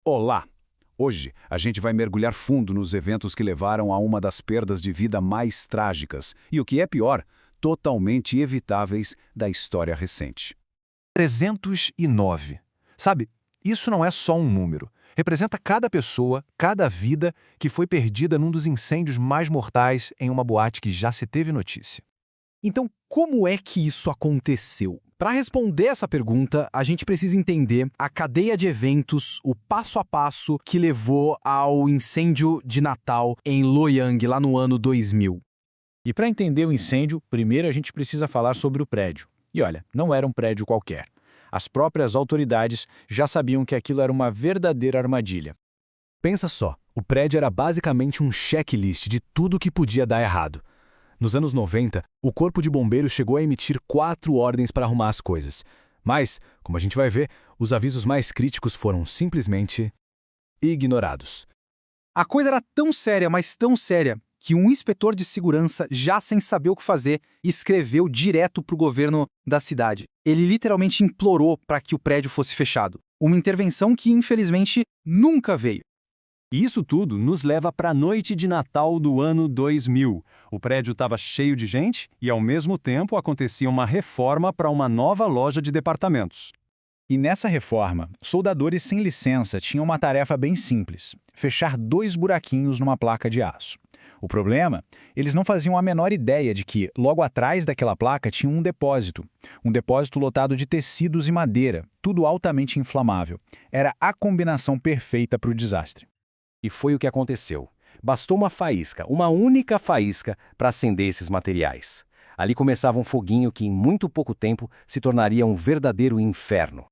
Olá! Hoje a gente vai mergulhar fundo nos eventos que levaram a uma das perdas de vida mais trágicas e, o que é pior, totalmente evitáveis da história recente. 309. Sabe, isso não é só um número. Representa cada pessoa, cada vida que foi perdida num dos incêndios mais mortais em uma boate que já se teve notícia. Então, como é que isso aconteceu? Para responder essa pergunta, a gente precisa entender a cadeia de eventos, o passo a passo que levou ao incêndio de Natal em Loyang, lá no ano 2000. E para entender o incêndio, primeiro a gente precisa falar sobre o prédio. E olha, não era um prédio qualquer. As próprias autoridades já sabiam que aquilo era uma verdadeira armadilha. Pensa só, o prédio era basicamente um checklist de tudo que podia dar errado. Nos anos 90, o Corpo de Bombeiros chegou a emitir 4 ordens para arrumar as coisas. Mas, como a gente vai ver, os avisos mais críticos foram simplesmente ignorados. A coisa era tão séria, mas tão séria, que um inspetor de segurança, já sem saber o que fazer, escreveu direto para o governo da cidade. Ele literalmente implorou para que o prédio fosse fechado. Uma intervenção que, infelizmente, nunca veio. E isso tudo nos leva para a noite de Natal do ano 2000. O prédio estava cheio de gente e, ao mesmo tempo, acontecia uma reforma para uma nova loja de departamentos. E nessa reforma, soldadores sem licença tinham uma tarefa bem simples: fechar 2 buraquinhos numa placa de aço. O problema? Eles não faziam a menor ideia de que, logo atrás daquela placa, tinha um depósito. Um depósito lotado de tecidos e madeira, tudo altamente inflamável. Era a combinação perfeita para o desastre. E foi o que aconteceu. Bastou uma faísca, uma única faísca, para acender esses materiais. Ali começava um foguinho que, em muito pouco tempo, se tornaria um verdadeiro inferno.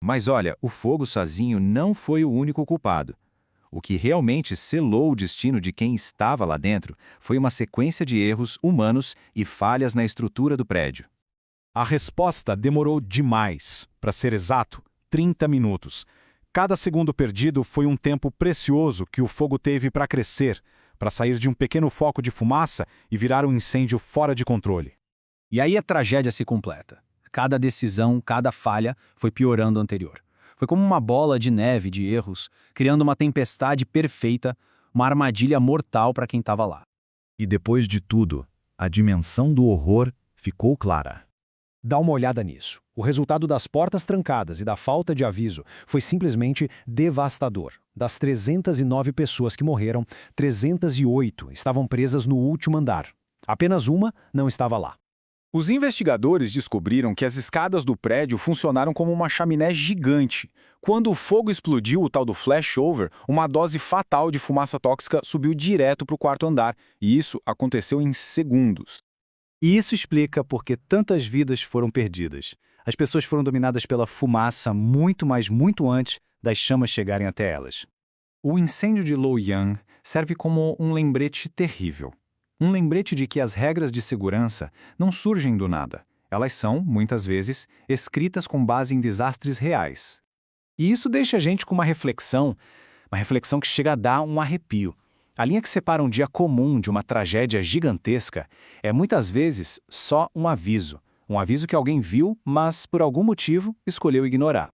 Mas olha, o fogo sozinho não foi o único culpado. O que realmente selou o destino de quem estava lá dentro foi uma sequência de erros humanos e falhas na estrutura do prédio. A resposta demorou demais. Para ser exato, 30 minutos. Cada segundo perdido foi um tempo precioso que o fogo teve para crescer, para sair de um pequeno foco de fumaça e virar um incêndio fora de controle. E aí a tragédia se completa. Cada decisão, cada falha foi piorando a anterior. Foi como uma bola de neve de erros, criando uma tempestade perfeita, uma armadilha mortal para quem estava lá. E depois de tudo, a dimensão do horror ficou clara. Dá uma olhada nisso. O resultado das portas trancadas e da falta de aviso foi simplesmente devastador. Das 309 pessoas que morreram, 308 estavam presas no último andar. Apenas uma não estava lá. Os investigadores descobriram que as escadas do prédio funcionaram como uma chaminé gigante. Quando o fogo explodiu, o tal do flashover, uma dose fatal de fumaça tóxica subiu direto para o 4º andar, e isso aconteceu em segundos. E isso explica por que tantas vidas foram perdidas. As pessoas foram dominadas pela fumaça muito antes das chamas chegarem até elas. O incêndio de Loyang serve como um lembrete terrível. Um lembrete de que as regras de segurança não surgem do nada. Elas são, muitas vezes, escritas com base em desastres reais. E isso deixa a gente com uma reflexão que chega a dar um arrepio. A linha que separa um dia comum de uma tragédia gigantesca é muitas vezes só um aviso que alguém viu, mas por algum motivo escolheu ignorar.